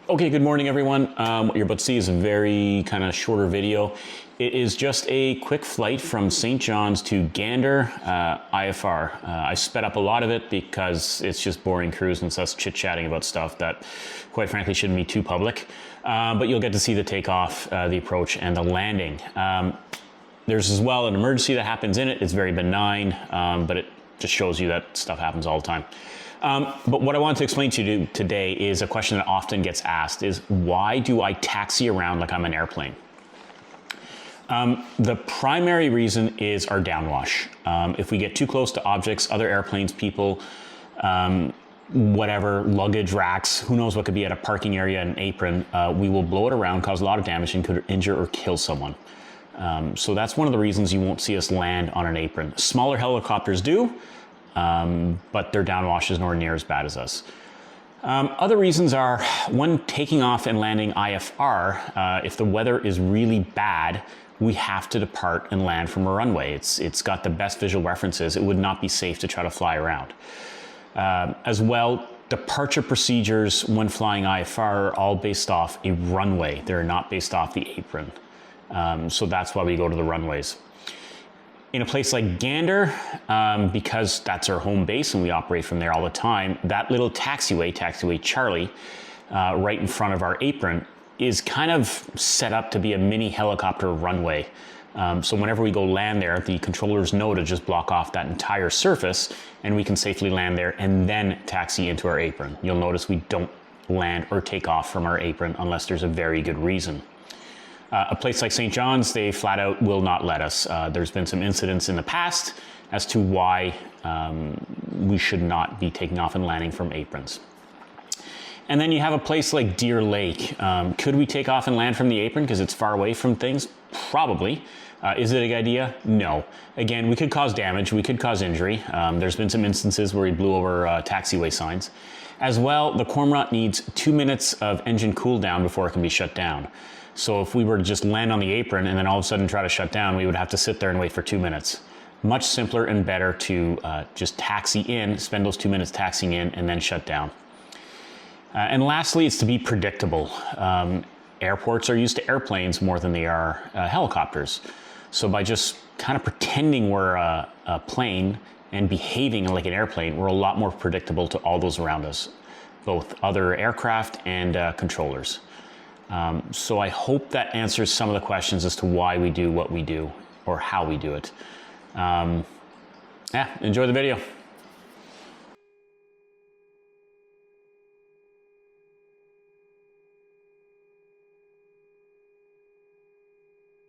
Okay, good morning everyone. What you're about to see is a very kind of shorter video. It is just a quick flight from St John's to Gander, IFR. I sped up a lot of it because it's just boring cruise and us chit-chatting about stuff that quite frankly shouldn't be too public. But you'll get to see the takeoff, the approach, and the landing. There's as well an emergency that happens in it. It's very benign, but it just shows you that stuff happens all the time. But what I want to explain to you today is a question that often gets asked is, why do I taxi around like I'm an airplane? The primary reason is our downwash. If we get too close to objects, other airplanes, people, whatever, luggage racks, who knows what could be at a parking area, an apron, we will blow it around, cause a lot of damage, and could injure or kill someone. So that's one of the reasons you won't see us land on an apron. Smaller helicopters do, but their downwash is nowhere near as bad as us. Other reasons are, when taking off and landing IFR, if the weather is really bad, we have to depart and land from a runway. It's got the best visual references. It would not be safe to try to fly around. As well, departure procedures when flying IFR are all based off a runway. They're not based off the apron. So that's why we go to the runways. In a place like Gander, because that's our home base and we operate from there all the time, that little taxiway Charlie, right in front of our apron, is kind of set up to be a mini helicopter runway. So whenever we go land there, the controllers know to just block off that entire surface and we can safely land there and then taxi into our apron. You'll notice we don't land or take off from our apron unless there's a very good reason. A place like St. John's, they flat out will not let us. There's been some incidents in the past as to why we should not be taking off and landing from aprons. And then you have a place like Deer Lake. Could we take off and land from the apron because it's far away from things? Probably. Is it a good idea? No. Again, we could cause damage, we could cause injury. There's been some instances where we blew over taxiway signs. As well, the Cormorant needs 2 minutes of engine cool down before it can be shut down. So if we were to just land on the apron and then all of a sudden try to shut down, we would have to sit there and wait for 2 minutes. Much simpler and better to just taxi in, spend those 2 minutes taxiing in, and then shut down. And lastly, it's to be predictable. Airports are used to airplanes more than they are helicopters. So by just kind of pretending we're a plane and behaving like an airplane, we're a lot more predictable to all those around us, both other aircraft and controllers. So I hope that answers some of the questions as to why we do what we do or how we do it. Yeah, enjoy the video.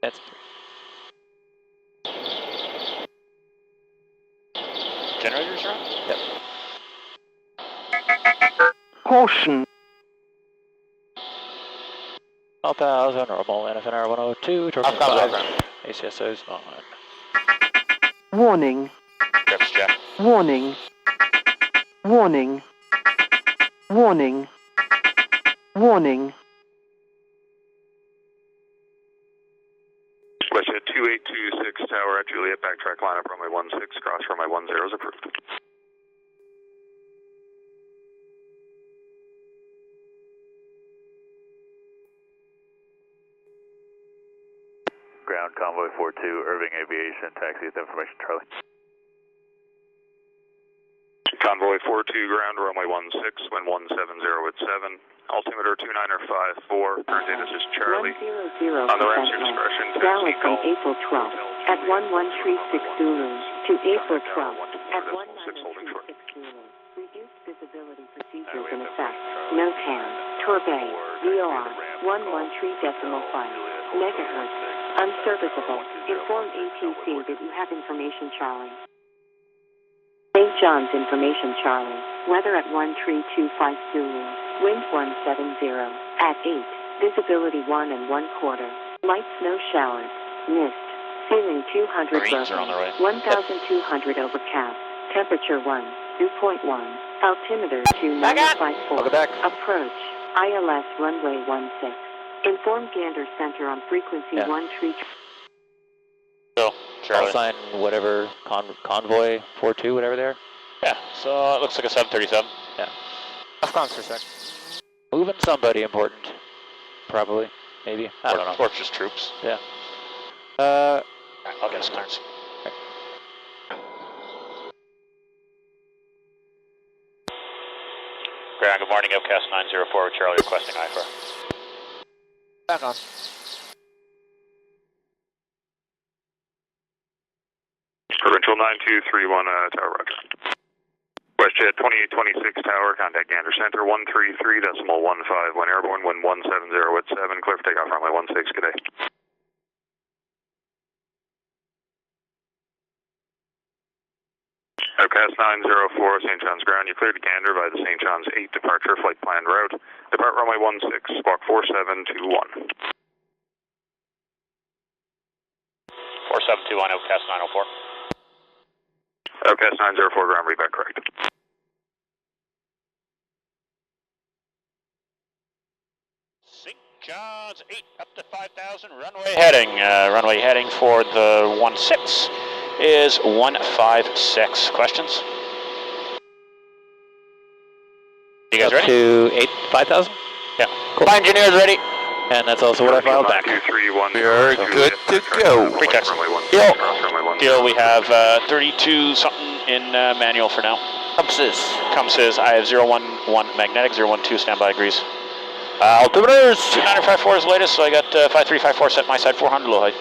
That's generators are on? Yep. Caution. 12,000, normal, NFNR 102, turbo 5, ACSO's on. Warning. Grips check. Warning. Warning. Warning. Warning. Westjet 2826 Tower at Juliet, backtrack line up runway 16, cross runway 10 is approved. Ground Convoy 42, Irving Aviation, taxi with information, Charlie. Convoy 42, ground runway 16, wind 170 at 7, altimeter 2954, current data is Charlie. 100 On the ramps, your discretion, valid taxi from call. April 12th at 1136 Zulu to April 12th at 1936 Zulu. Reduced visibility procedures in effect. NOTAM, Torbay, VOR, 113.5 megahertz. Unserviceable. Inform ATC that you have information, Charlie. St. John's information, Charlie. Weather at 1325 Zulu. Wind 170. At 8. Visibility 1 1/4. Light snow showers. Mist. Ceiling 200 Marines are on their way. 1,200 overcast. Temperature 2.1. Altimeter 2954. Welcome back. Approach. ILS runway 16. Inform Gander Center on frequency 13. So, Charlie. I'll sign whatever, Convoy 42, whatever there. Yeah, so it looks like a 737. Yeah. Off comms for a sec. Moving somebody important. Probably. Maybe. I don't know. Or just troops. Yeah. I'll get us clearance. Ground, good morning, Upcast 904, Charlie requesting IFR. Back on. Provincial 9231, Tower Roger. WestJet 2826 Tower, contact Gander Center 133.15 when airborne, wind 170 at 7, clear for takeoff runway 16, good day. Upcast 904, St John's ground, you cleared to Gander by the St John's 8 departure flight plan route. Depart runway 16, squawk 4721. 4721, Upcast 904. Upcast 904, ground read back correct. St. John's 8 up to 5,000, runway heading for the 16 is 156. Questions? You guys ready? To 5,000? Yeah. Cool. My engineer's ready. And that's also what I filed back. We're good to go. Pretext. Deal, we have 32 something in manual for now. Compasses, I have 011 magnetic, 012 standby degrees. Altimeters! 2954 is the latest, so I got 5354 set my side, 400 low height.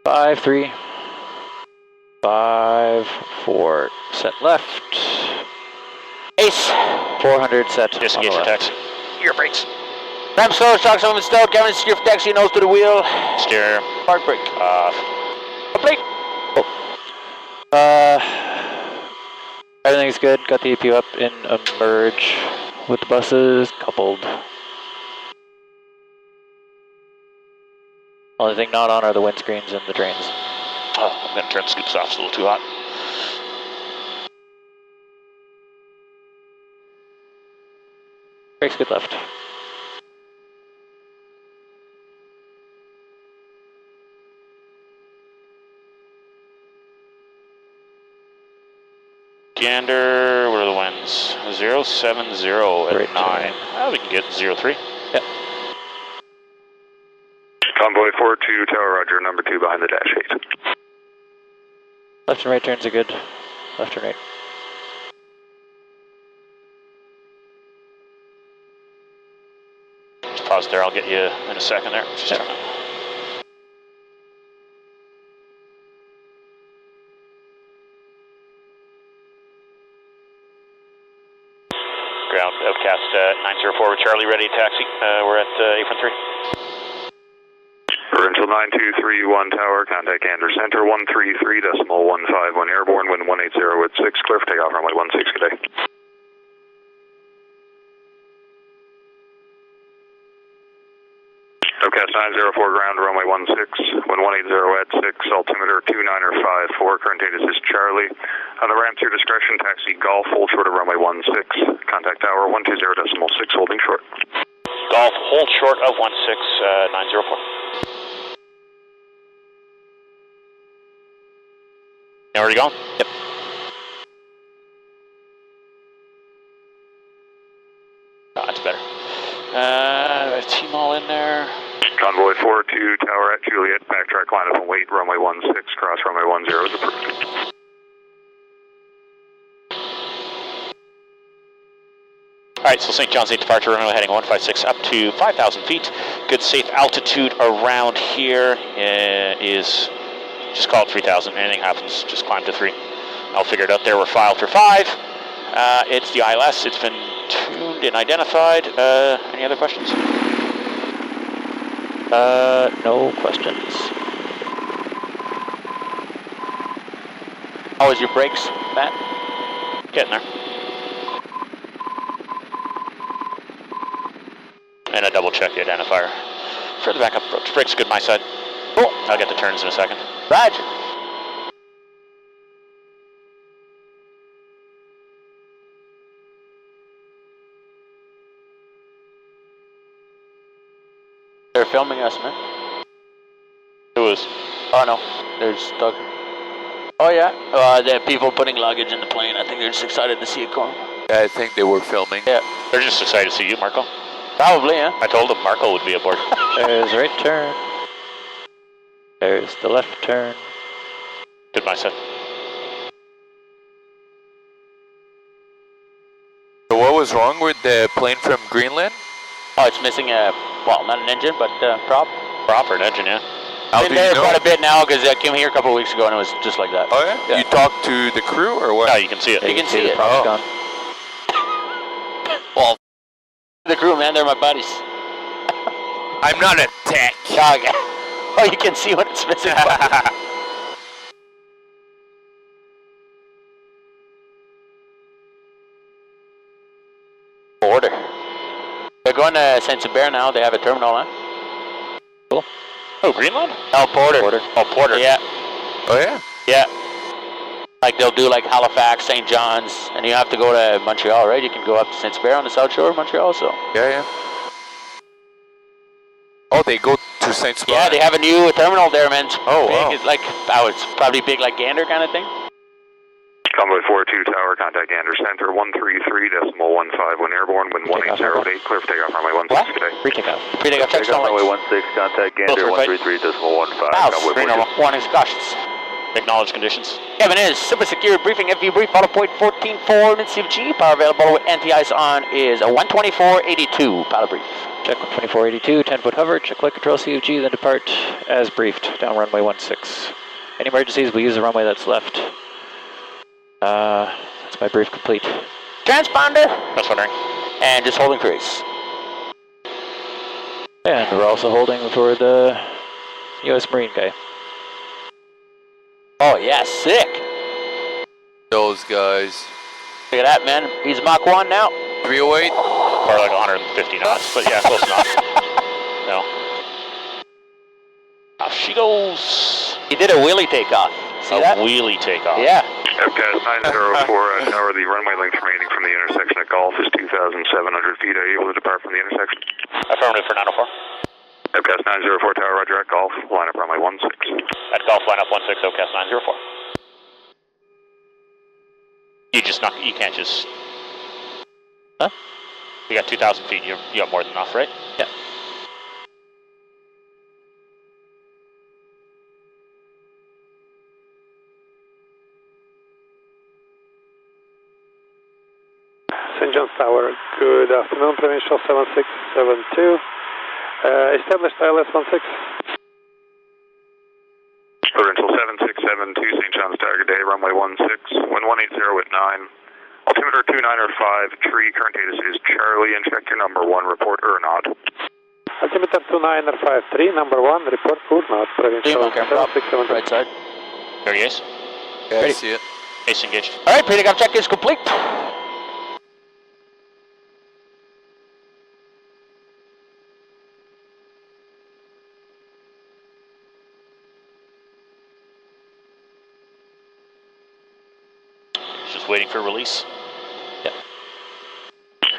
5354 set left. Ace! 400 set. Disengage your taxi. Your brakes. Ram slow, shock element stowed, cabin steer for taxi, nose to the wheel. Steer. Park brake. Off. Complete! Everything's good, got the APU up in a merge with the buses coupled. Only thing not on are the windscreens and the drains. Oh, I'm going to turn the scoops off, it's a little too hot. Brakes good left. Gander, what are the winds? 070 at Right 9. Oh, we can get 03. Yep. Convoy 42, Tower Roger, number 2 behind the dash 8. Left and right turns are good. Left and right. Just pause there, I'll get you in a second there. Just Yeah. turn it. Ground, Upcast 904 with Charlie, ready taxi. We're at apron 3. Provincial 9231 Tower, contact Gander Center 133.15 when airborne, wind 180 at 6, clear for takeoff runway 16, good day. Upcast 904 ground, runway 16, wind 180 at 6, altimeter 2954, current date is Charlie. On the ramp to your discretion, taxi Golf, hold short of runway 16, contact tower 120.6, holding short. Golf, hold short of 16904. Now where are you going? Yep. Oh, that's better. T-Mall in there. Convoy 42, Tower at Juliet, backtrack line up and wait, runway 16, cross runway 10 is approved. Alright, so St. John's 8 departure runway heading 156 up to 5,000 feet. Good safe altitude around here is, just call it 3,000. Anything happens, just climb to 3. I'll figure it out there. We're filed for 5. It's the ILS. It's been tuned and identified. Any other questions? No questions. How was your brakes, Matt? Getting there. And a double check the identifier for the backup approach. Brakes good my side. Cool. I'll get the turns in a second. Roger. They're filming us, man. Who is? Oh no, there's Doug. Oh yeah, the people putting luggage in the plane. I think they're just excited to see it come. I think they were filming. Yeah, They're just excited to see you, Marco. Probably, yeah. I told them Marco would be aboard. There's the right turn. There's the left turn. Good mindset. So what was wrong with the plane from Greenland? Oh, it's missing a, well, not an engine, but prop. Prop or an engine, yeah. How Been do you there know? quite a bit now because I came here a couple of weeks ago and it was just like that. Oh yeah? Yeah. You talked to the crew or what? Yeah, you can see it. You can see it. Oh. Gone. Well, The crew, man, they're my buddies. I'm not a tech. Okay. Oh, you can see what it's missing. Border. They're going to St Hubert now. They have a terminal, huh? Cool. Oh, Greenland? Oh, Porter. Oh, Porter. Yeah. Oh yeah? Yeah. Like they'll do like Halifax, St John's, and you have to go to Montreal, right? You can go up to St Hubert on the south shore of Montreal, so. Yeah. Oh, they go to St. Spot. Yeah, they have a new terminal there, man. It's Oh, big. wow. It's like, it's probably big like Gander kind of thing. Convoy 42 Tower, contact Gander Center 133.15 when airborne, wind 1808, clear for takeoff runway 16 today. Pre-takeoff. Pre-takeoff, check Takeoff stall runway lights. 16, contact Gander Filter, right. 133.15. House, Convoy green 42. normal. Warnings, cautions. Acknowledge conditions. Kevin is super secure briefing FV brief follow point 14.4 mid CFG. Power available with anti-ice on is a 124.82. Pilot brief. Check 124.82, 10-foot hover. Check flight control CFG, then depart as briefed down runway 16. Any emergencies, we'll use the runway that's left. That's my brief complete. Transponder. That's wondering. And just holding crease. And we're also holding for the U.S. Marine guy. Oh yeah, sick. Those guys. Look at that, man. He's Mach 1 now. 308? Or like 150 knots, but yeah, close enough. No. Off she goes. He did a wheelie takeoff. See a that? wheelie takeoff. Yeah. FCAS 904 Tower, the runway length remaining from the intersection at Gulf is 2,700 feet. Are you able to depart from the intersection? Affirmative for 904. FCAS 904 Tower, roger at Gulf, line up runway 16. At Golf lineup 16, OCAS 904. You can't just. Huh? You got 2,000 feet. You got more than enough, right? Yeah. St John's Tower, good afternoon, Provincial 7672. Established ILS 16. Provincial 7672, St. John's Tower, good day, runway 16, wind 180 at 9. Altimeter 2905, tree, current data is Charlie, inspector number 1, report or not. Altimeter 2953, number 1, report or not, Provincial 7672. Right side. There he is. Yeah, Ready. I see it. Ace engaged. Alright, pre-takeoff check is complete. Just waiting for release. Yeah.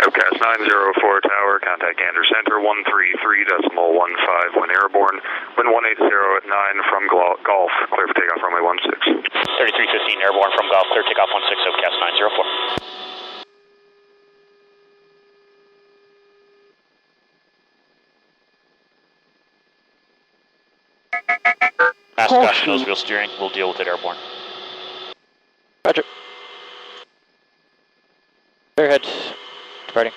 OCAS 904 Tower, contact Gander Center 133.15 when airborne, wind 180 at 9 from Gulf, clear for takeoff runway 16. 3315 airborne from Golf, clear takeoff 16, OCAS 904. Mass caution, nose wheel steering. We'll deal with it airborne. Roger. Clear head. Departing.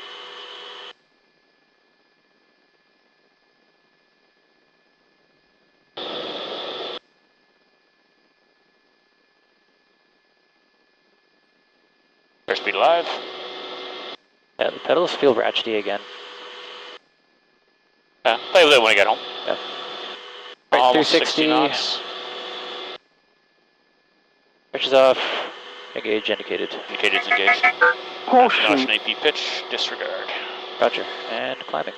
Airspeed alive. Yeah, the pedals feel ratchety again. Play with it when I get home. Yeah. Right, Almost 360. 60 knots. Pitches off. Engage indicated. Indicated's engaged. Caution. Caution AP pitch, disregard. Roger. And climbing.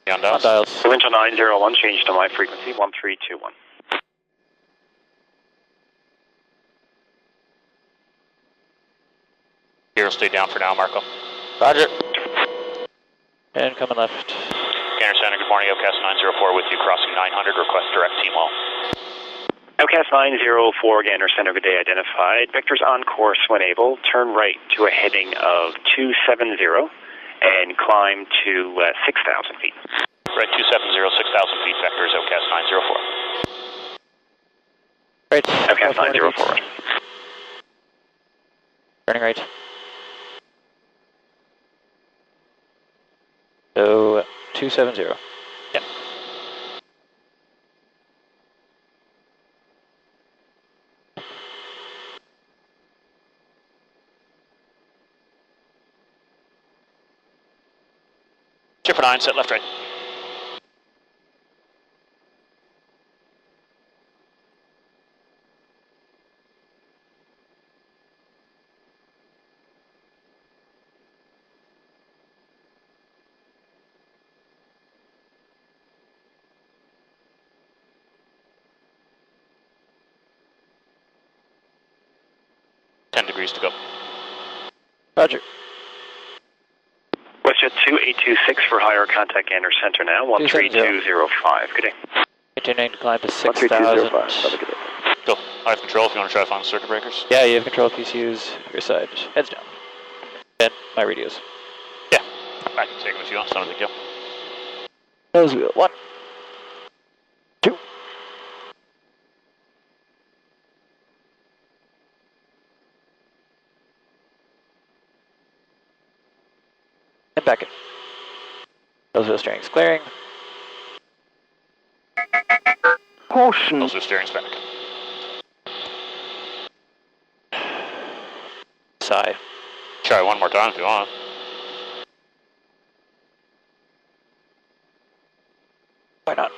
Beyond On dials. dials. Provincial 901, change to my frequency 1321. Here will stay down for now, Marco. Roger. And coming left. Gander Center, good morning. OCAS 904 with you, crossing 900. Request direct team wall. OCAS 904, Gander Center, good day identified. Vectors on course when able. Turn right to a heading of 270 and climb to 6,000 feet. Right, 270, 6,000 feet, vector is Outcast 904. Right. Outcast 904. Turning right. So, 270. Yep. Chip for 9, set left, right. Degrees to go. Roger. WestJet 2826 for higher, contact Gander Center now, 13205. Good day. Continuing to climb to 6,000. 13205, have a good day. Go. I have control if you want to try to find the circuit breakers. Yeah, you have control of PCUs, your side. Heads down. And my radios. Yeah. I can take them if you want, it's not a big deal. Nose wheel. 1. 2. And back in. Nose wheel steering's clearing. Caution. Nose wheel steering's back. Sigh. Try one more time if you want. Why not?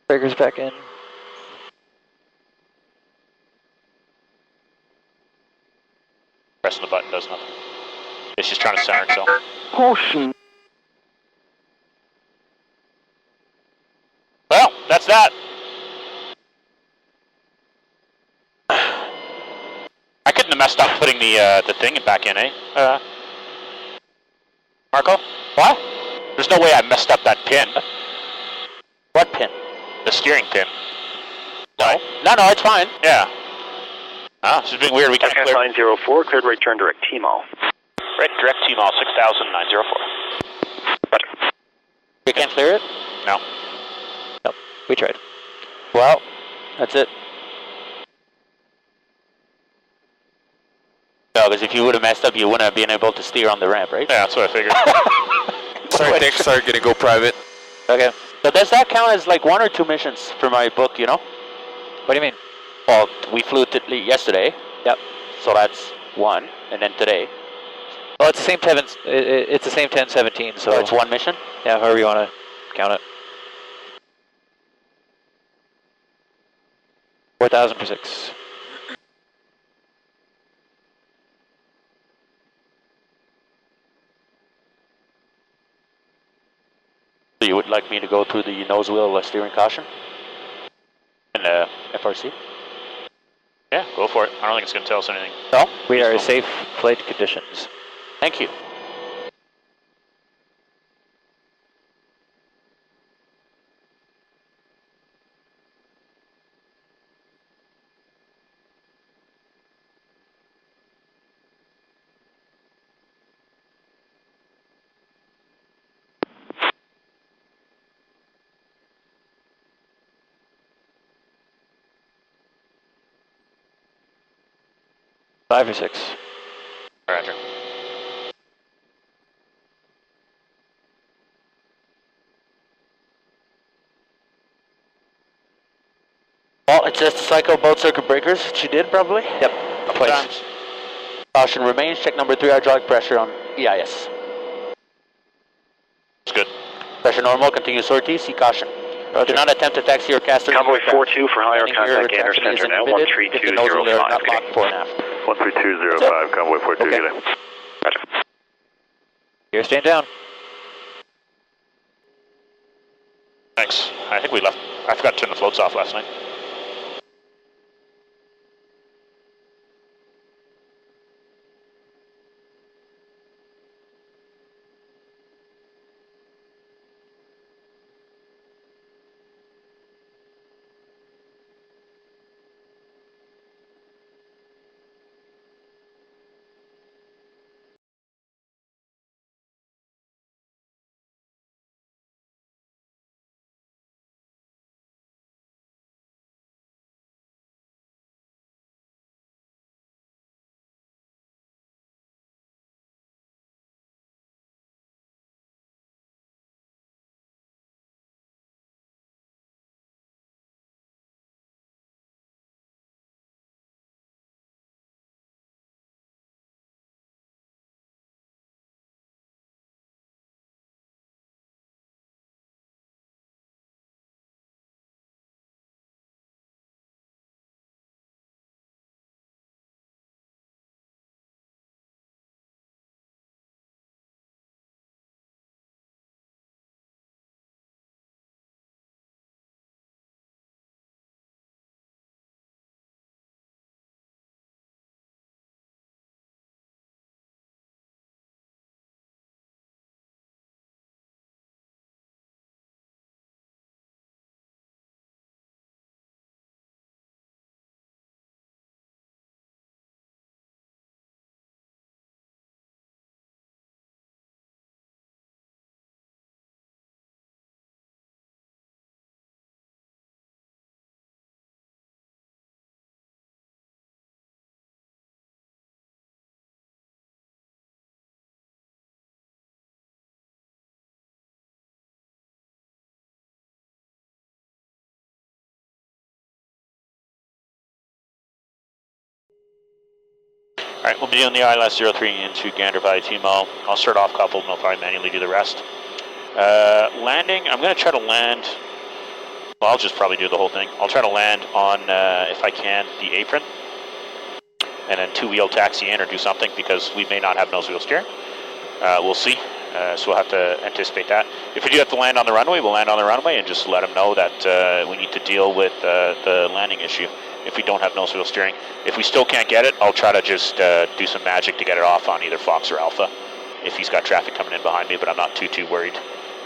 Breakers back in. Pressing the button does nothing. It's just trying to center itself. Caution. Well, that's that. I couldn't have messed up putting the thing back in, eh? Marco? What? There's no way I messed up that pin. What pin? The steering pin. No. No, it's fine. Yeah. Ah, this is being weird. We can't Outcast clear. 904, cleared right turn direct T-Mall. Right, direct T-Mall, 6,904. Roger. We can't clear it? No. No, we tried. Well, that's it. No, because if you would have messed up, you wouldn't have been able to steer on the ramp, right? Yeah, that's what I figured. Sorry, Dick, sorry, gonna go private. Okay. So does that count as like 1 or 2 missions for my book, you know? What do you mean? Well, we flew yesterday. Yep. So that's 1, and then today. Well, it's the same 10. It's the same 10-17. So it's 1 mission. Yeah, however you want to count it. 4,000 for 6. So you would like me to go through the nose wheel steering caution? And FRC? Yeah, go for it. I don't think it's going to tell us anything. No, we are in safe flight conditions. Thank you. Five or 6. Roger. Well, it's just to cycle both circuit breakers. She did probably? Yep. Couple times. Caution remains. Check number 3 hydraulic pressure on EIS. It's good. Pressure normal. Continue sortie. See caution. Roger. Do not attempt to taxi or caster. Convoy 42 for higher, contact Gander Center now, 13205. Not locked fore and aft. 13205, Convoy 42, Okay. good day. Roger. You're staying down. Thanks. I think we left. I forgot to turn the floats off last night. Alright, we'll be doing the ILS 03 into Gander via TMO. I'll start off coupled and I'll probably manually do the rest. Landing, I'm going to try to land, well, I'll just probably do the whole thing. I'll try to land on, if I can, the apron, and then two-wheel taxi in or do something because we may not have nose wheel steering. We'll see, so we'll have to anticipate that. If we do have to land on the runway, we'll land on the runway and just let them know that we need to deal with the landing issue if we don't have nose wheel steering. If we still can't get it, I'll try to just do some magic to get it off on either Fox or Alpha if he's got traffic coming in behind me, but I'm not too worried.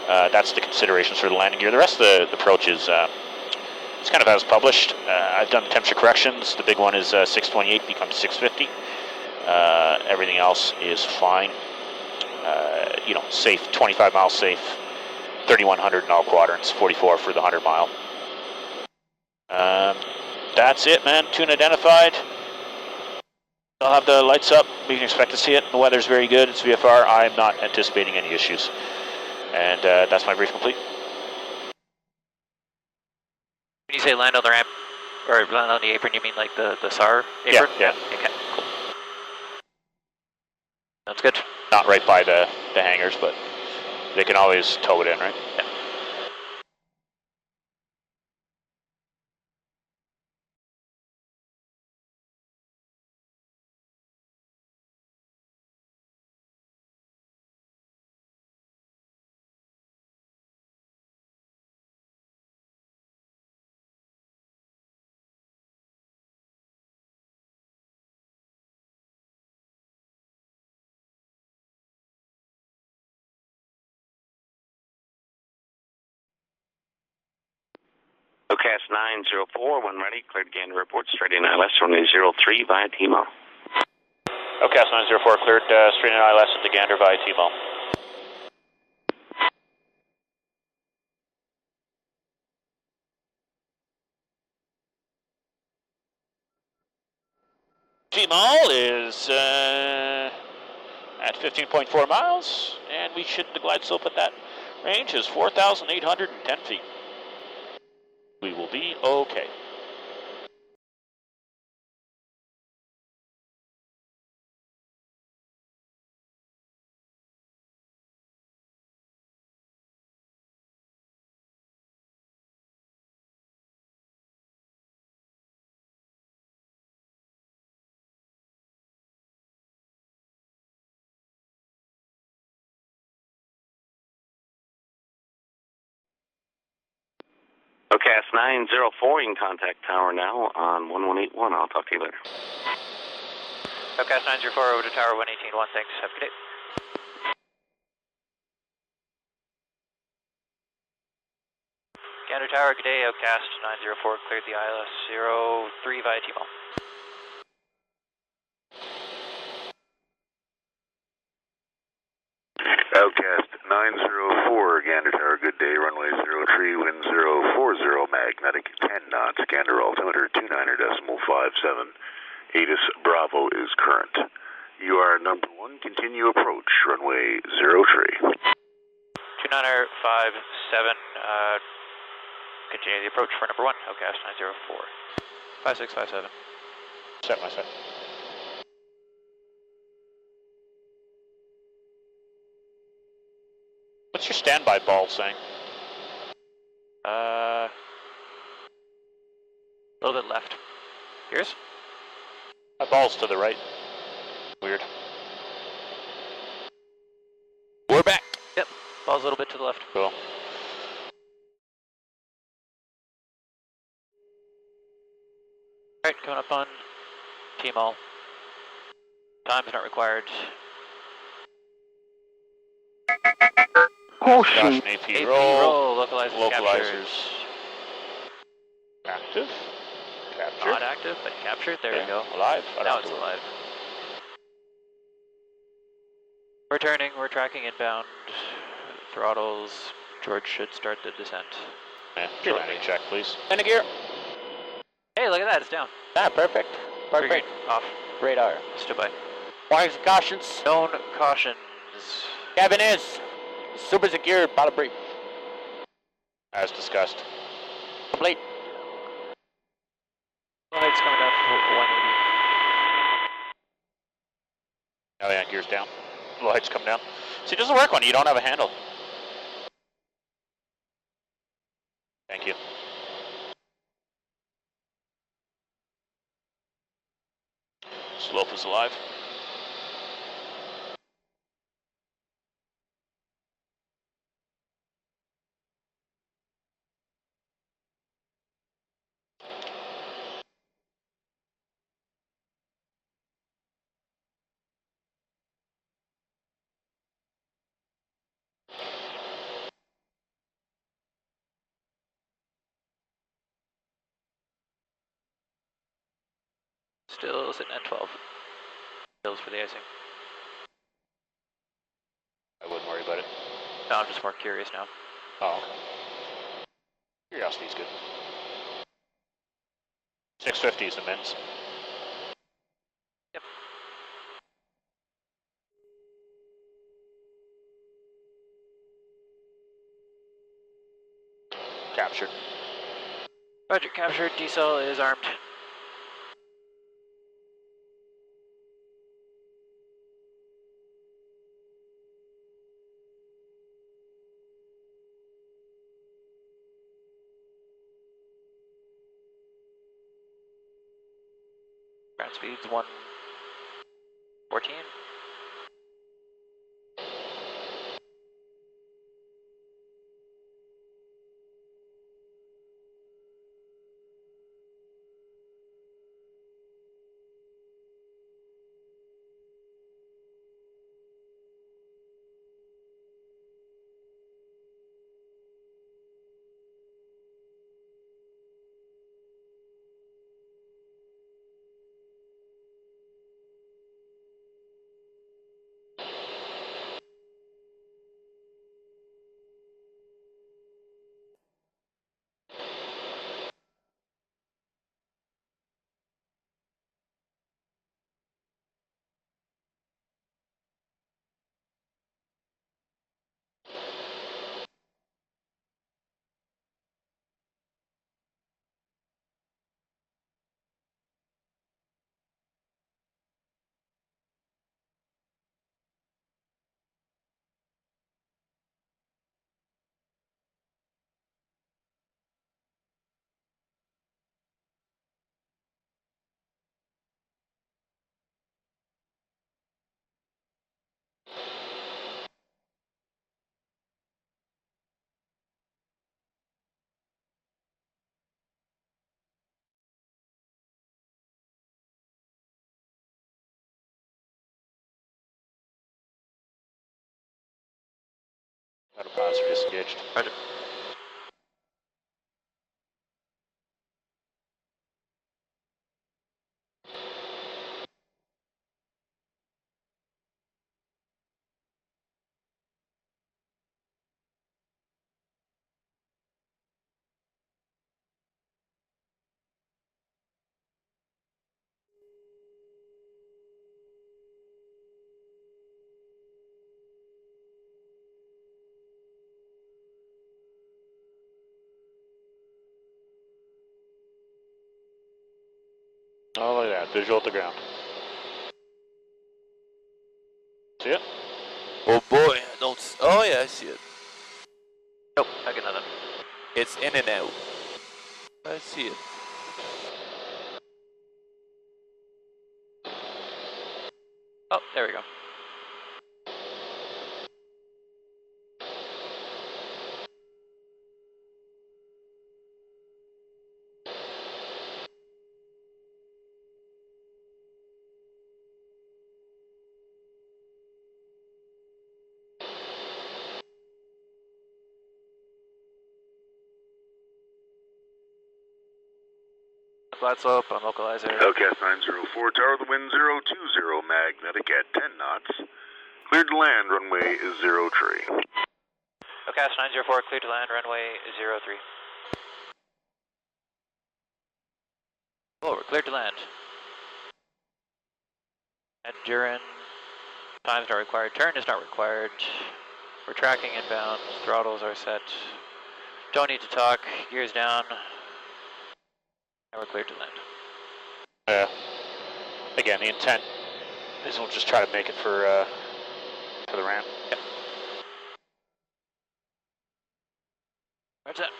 That's the considerations for the landing gear. The rest of the approach is it's kind of as published. I've done the temperature corrections. The big one is 628 becomes 650. Everything else is fine. You know, safe, 25 miles safe, 3,100 in all quadrants, 44 for the 100 mile. That's it, man. Tune identified. I'll have the lights up. We can expect to see it. The weather's very good. It's VFR. I'm not anticipating any issues. And that's my brief complete. When you say land on the ramp, or land on the apron, you mean like the SAR apron? Yeah. Okay, cool. Sounds good. Not right by the hangars, but they can always tow it in, right? Yeah. OCAS 904, when ready, cleared Gander report, straight in ILS, runway 03 via TMO. OCAS 904 cleared straight in ILS into Gander via TMO. TMO is at 15.4 miles, and we should, the glide slope at that range is 4,810 feet. We will be okay. OCAS 904, you can contact tower now on 1181. I'll talk to you later. OCAS 904 over to tower 118.1, thanks. Have a good day. Gander Tower, good day. OCAS 904 cleared the ILS 03 via TMO. Outcast 904, Gander Tower, good day, runway 03, wind 040, magnetic 10 knots, Gander altimeter 29.57, ATIS Bravo is current. You are number 1, continue approach, runway 03. 2957, continue the approach for number 1, OCAS 904. 5657. Set my set. What's your standby ball saying? A little bit left. Yours? My ball's to the right. Weird. We're back. Yep, ball's a little bit to the left. Cool. Alright, coming up on TMO. Time is not required. Caution. AP AP roll. roll, localizers Localizers. Active. Captured. not active, but captured. There we go. Alive. Now it's alive. Returning, we're tracking inbound. Throttles. George should start the descent. Yeah, landing check, please. Landing gear. Hey, look at that, it's down. Ah, perfect. Green, off. Radar. Stood by. Wires and cautions. Known cautions. Cabin is super secure. Pilot brief. As discussed. Complete. Lights coming up, 180. gears down. Low heights come down. See, it doesn't work when you don't have a handle. Thank you. Slope is alive. Still sitting at 12. Hills for the icing. I wouldn't worry about it. No, I'm just more curious now. Oh, okay. Curiosity's good. 650 is the mins. Yep. Captured. Roger, captured. Diesel is armed. Ground speed's 114. Autopilots are disengaged. Roger. Oh, look at that. Visual at the ground. See it? Oh boy, I don't. Oh yeah, I see it. Nope, I get nothing. It's in and out. I see it. Oh, there we go. Flat slope on localizer. LCAS 904, tower the wind 020, magnetic at 10 knots. Cleared to land, runway is 03. LCAS 904, clear to land, runway 03. Oh, we're cleared to land. Endurance, time's not required, turn is not required. We're tracking inbound, throttles are set. Don't need to talk, gears down. And we're cleared to land. Again, the intent May as well just try to make it for the ramp. Yep. Roger that.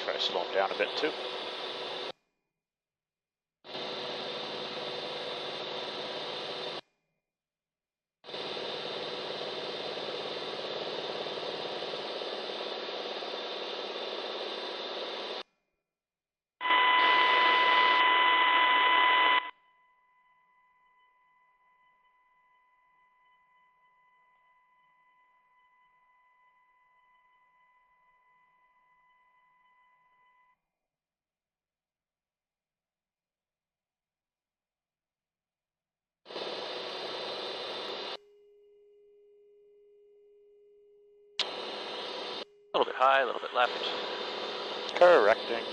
Try to slow him down a bit too. A little bit high, a little bit left. Correcting.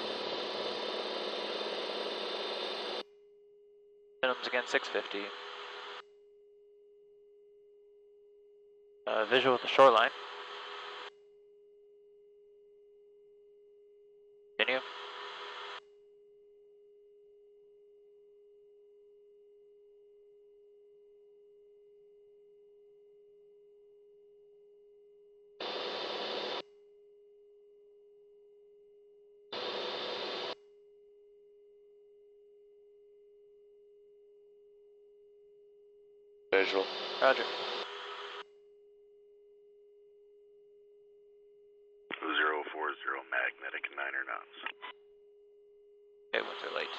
Minimums again, 650. Visual with the shoreline. Continue. Visual. Roger. 040 magnetic 9 knots. Okay, winds are light.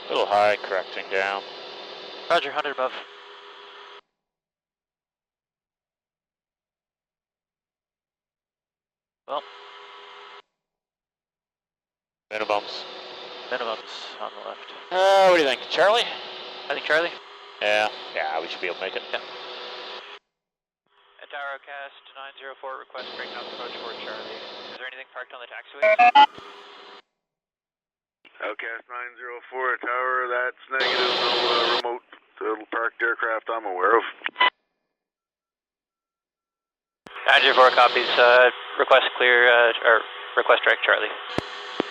A little high, correcting down. Roger, 100 above. Well, Minimums. minimums on the left. What do you think, Charlie? I think Charlie. Yeah, we should be able to make it. Yeah. Tower cast 904, request break off approach for Charlie. Is there anything parked on the taxiway? Outcast 904 tower, that's negative, no remote parked aircraft I'm aware of. 904 copies, request clear, or request direct Charlie.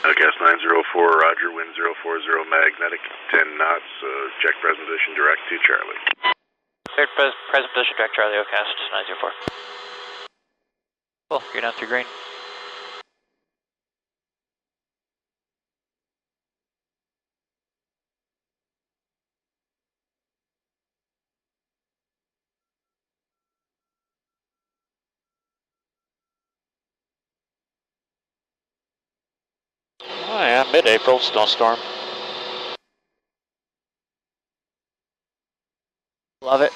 Outcast 904, roger, wind 040 magnetic, 10 knots, check present position direct to Charlie. Cleared present position direct Charlie, Outcast 904. Cool, you're down through green. Oh yeah, mid-April, snowstorm. Love it.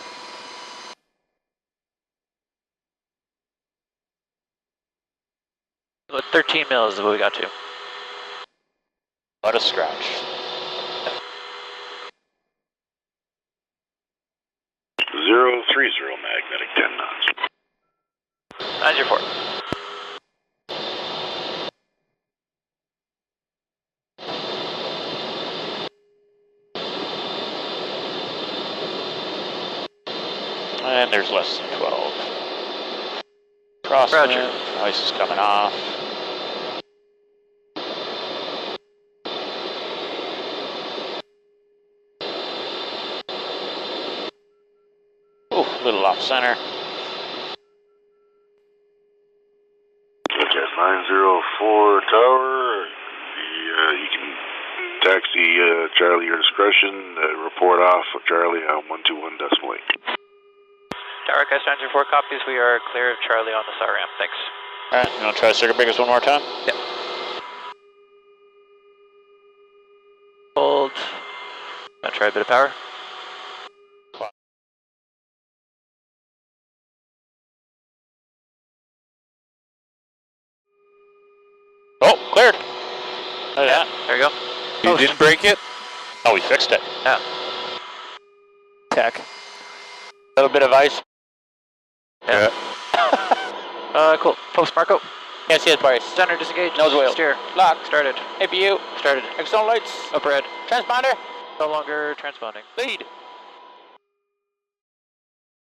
About 13 mils is what we got to. What a scratch. 030 magnetic, 10 knots. 904. And there's less than 12. Crosswind, Roger. ice is coming off. Ooh, a little off center. Outcast 904 tower, you can taxi Charlie your discretion, report off of Charlie on 121.8. Tower cast 904 copies, we are clear of Charlie on the SAR ramp, thanks. Alright, you want to try circuit breakers one more time? Yep. Hold. Gonna try a bit of power. Oh, cleared. Look at that. There you go. You didn't break it? Oh, we fixed it. Yeah. Tech. A little bit of ice. Yeah. Cool. Post Marco. Can't see it, Bryce. Center disengage. Nose wheel. Steer. Lock. Started. APU. Started. External lights. Overhead. Transponder. No longer transponding. Lead.